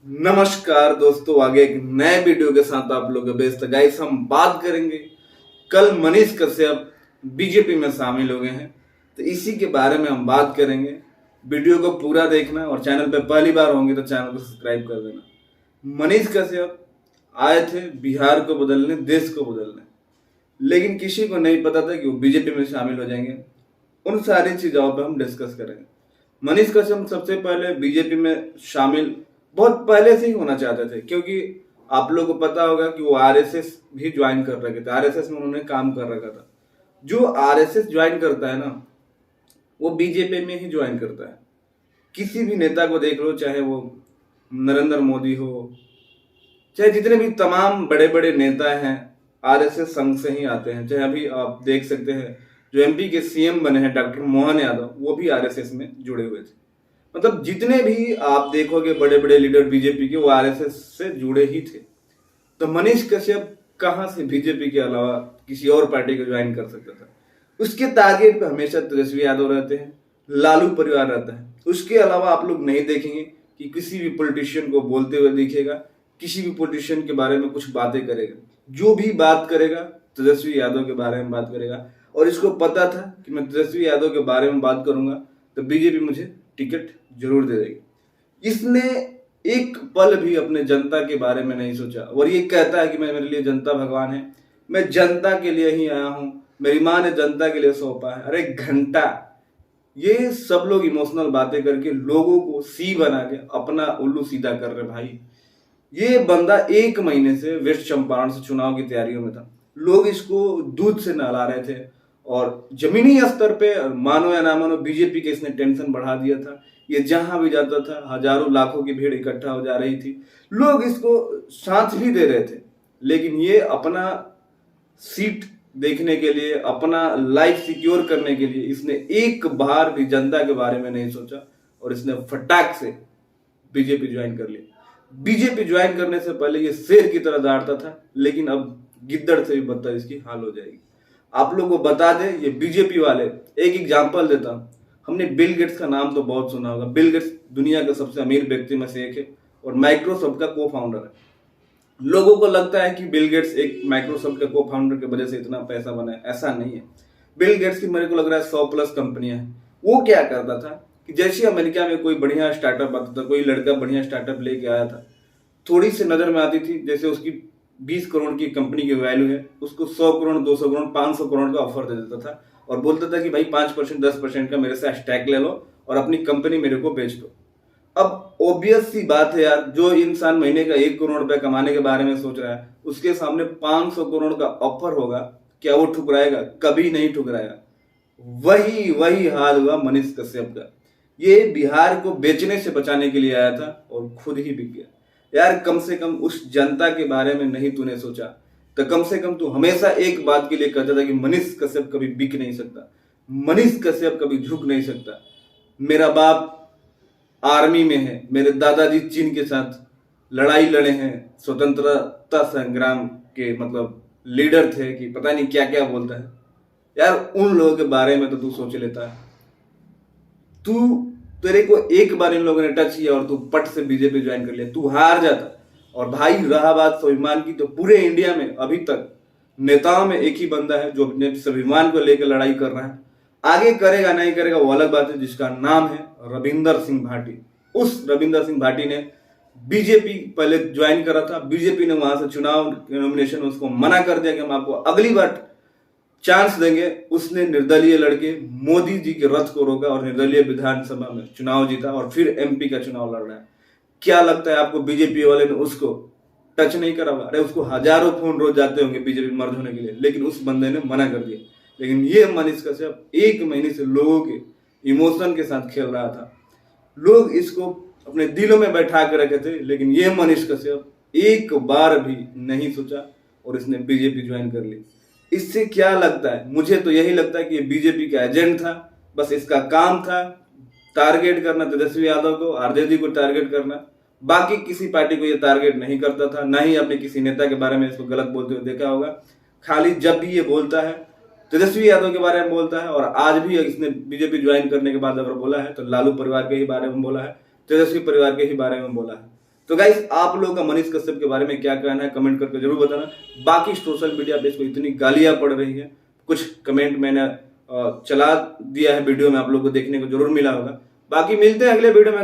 नमस्कार दोस्तों, आगे एक नए वीडियो के साथ आप लोग बेस्ट गाइस। हम बात करेंगे कल मनीष कश्यप बीजेपी में शामिल हो गए हैं, तो इसी के बारे में हम बात करेंगे। वीडियो को पूरा देखना और चैनल पे पहली बार होंगे तो चैनल को सब्सक्राइब कर देना। मनीष कश्यप आए थे बिहार को बदलने, देश को बदलने, लेकिन किसी को नहीं पता था कि वो बीजेपी में शामिल हो जाएंगे। उन सारी चीजों पर हम डिस्कस करेंगे। मनीष कश्यप सबसे पहले बीजेपी में शामिल बहुत पहले से ही होना चाहते थे, क्योंकि आप लोगों को पता होगा कि वो आरएसएस भी ज्वाइन कर रखे थे। आरएसएस में उन्होंने काम कर रखा था। जो आरएसएस ज्वाइन करता है ना, वो बीजेपी में ही ज्वाइन करता है। किसी भी नेता को देख लो, चाहे वो नरेंद्र मोदी हो, चाहे जितने भी तमाम बड़े बड़े नेता हैं, आरएसएस संघ से ही आते हैं। चाहे अभी आप देख सकते हैं जो एमपी के सीएम बने हैं डॉक्टर मोहन यादव, वो भी आरएसएस में जुड़े हुए थे। मतलब जितने भी आप देखोगे बड़े बड़े लीडर बीजेपी के, वो आरएसएस से जुड़े ही थे। तो मनीष कश्यप कहां से बीजेपी के अलावा किसी और पार्टी को ज्वाइन कर सकता था? उसके टारगेट पे हमेशा तेजस्वी यादव रहते हैं, लालू परिवार रहता है। उसके अलावा आप लोग नहीं देखेंगे कि किसी भी पॉलिटिशियन को बोलते हुए दिखेगा, किसी भी पॉलिटिशियन के बारे में कुछ बातें करेगा। जो भी बात करेगा तेजस्वी यादव के बारे में बात करेगा, और इसको पता था कि मैं तेजस्वी यादव के बारे में बात करूंगा तो बीजेपी मुझे टिकट जरूर दे देगी। इसने एक पल भी अपने जनता के बारे में नहीं सोचा, और ये कहता है कि मेरे लिए जनता भगवान है, मैं जनता के लिए ही आया हूं, मेरी माँ ने जनता के लिए सौंपा है। अरे घंटा, ये सब लोग इमोशनल बातें करके लोगों को सी बना के अपना उल्लू सीधा कर रहे भाई। ये बंदा 1 महीने से वेस्ट चंपारण से चुनाव की तैयारियों में था। लोग इसको दूध से नहला रहे थे, और जमीनी स्तर पे मानो या ना मानो बीजेपी के इसने टेंशन बढ़ा दिया था। ये जहां भी जाता था हजारों लाखों की भीड़ इकट्ठा हो जा रही थी। लोग इसको साथ भी दे रहे थे, लेकिन ये अपना सीट देखने के लिए, अपना लाइफ सिक्योर करने के लिए इसने एक बार भी जनता के बारे में नहीं सोचा, और इसने फटाक से बीजेपी ज्वाइन कर लिया। बीजेपी ज्वाइन करने से पहले ये शेर की तरह दौड़ता था, लेकिन अब गिद्दड़ से भी बदतर इसकी हाल हो जाएगी। आप लोगों को बता दें, ये बीजेपी वाले, एक एग्जांपल देता हूं। हमने बिल गेट्स का नाम तो बहुत सुना होगा। बिल गेट्स दुनिया का सबसे अमीर व्यक्ति में से एक है, और माइक्रोसॉफ्ट का को फाउंडर है। लोगों को लगता है कि बिल गेट्स एक माइक्रोसॉफ्ट के को फाउंडर की वजह से इतना पैसा बना है, ऐसा नहीं है। बिल गेट्स की मेरे को लग रहा है 100+ कंपनियां हैं। वो क्या करता था कि जैसे अमेरिका में कोई बढ़िया स्टार्टअप आता था, कोई लड़का बढ़िया स्टार्टअप लेके आया था, थोड़ी सी नजर में आती थी, जैसे उसकी 20 करोड़ की कंपनी की वैल्यू है, उसको 100 करोड़, 200 करोड़, 500 करोड़ का ऑफर दे देता था, और बोलता था कि भाई 5%, 10% का मेरे से स्टैक ले लो और अपनी कंपनी मेरे को बेच दो। अब ऑब्वियस सी बात है यार, जो इंसान महीने का 1 करोड़ रुपए कमाने के बारे में सोच रहा है, उसके सामने 500 करोड़ का ऑफर होगा, क्या वो ठुकराएगा? कभी नहीं ठुकराएगा। वही वही हाल हुआ मनीष कश्यप का। ये बिहार को बेचने से बचाने के लिए आया था और खुद ही बिक गया। यार कम से कम उस जनता के बारे में नहीं तूने सोचा, तो कम से कम तू हमेशा एक बात के लिए कहता था कि मनीष कश्यप कभी बिक नहीं सकता, मनीष कश्यप कभी झुक नहीं सकता। मेरा बाप आर्मी में है, मेरे दादाजी चीन के साथ लड़ाई लड़े हैं, स्वतंत्रता संग्राम के मतलब लीडर थे, कि पता नहीं क्या क्या बोलता है। यार उन लोगों के बारे में तो तू सोच लेता है। तू, तेरे को एक बार इन लोगों ने टच किया और तू पट से बीजेपी ज्वाइन कर लिया, तू हार जाता। और भाई रहा बात स्वाभिमान की, तो पूरे इंडिया में अभी तक नेताओं में एक ही बंदा है जो अपने स्वाभिमान को लेकर लड़ाई कर रहा है। आगे करेगा नहीं करेगा वो अलग बात है, जिसका नाम है रविंदर सिंह भाटी। उस रविंदर सिंह भाटी ने बीजेपी पहले ज्वाइन करा था, बीजेपी ने वहां से चुनाव नॉमिनेशन उसको मना कर दिया कि हम आपको अगली बार चांस देंगे। उसने निर्दलीय लड़के मोदी जी के रथ को रोका और निर्दलीय विधानसभा में चुनाव जीता, और फिर एमपी का चुनाव लड़ रहा है। क्या लगता है आपको बीजेपी वाले ने उसको टच नहीं करा? अरे उसको हजारों फोन रोज जाते होंगे बीजेपी मर्ज होने के लिए, लेकिन उस बंदे ने मना कर दिया। लेकिन ये मनीष कश्यप 1 महीने से लोगों के इमोशन के साथ खेल रहा था। लोग इसको अपने दिलों में बैठा के रखे थे, लेकिन ये मनीष कश्यप एक बार भी नहीं सोचा और इसने बीजेपी ज्वाइन कर ली। इससे क्या लगता है? मुझे तो यही लगता है कि ये बीजेपी का एजेंट था। बस इसका काम था टारगेट करना तेजस्वी यादव को, आरजेडी को टारगेट करना। बाकी किसी पार्टी को ये टारगेट नहीं करता था, ना ही अपने किसी नेता के बारे में इसको गलत बोलते हुए देखा होगा। खाली जब भी ये बोलता है तेजस्वी यादव के बारे में बोलता है, और आज भी इसने बीजेपी ज्वाइन करने के बाद अगर बोला है तो लालू परिवार के ही बारे में बोला है, तेजस्वी परिवार के ही बारे में बोला है। तो गाइस आप लोगों का मनीष कश्यप के बारे में क्या कहना है कमेंट करके जरूर बताना। बाकी सोशल मीडिया पे इसको इतनी गालियां पड़ रही है, कुछ कमेंट मैंने चला दिया है वीडियो में, आप लोगों को देखने को जरूर मिला होगा। बाकी मिलते हैं अगले वीडियो में।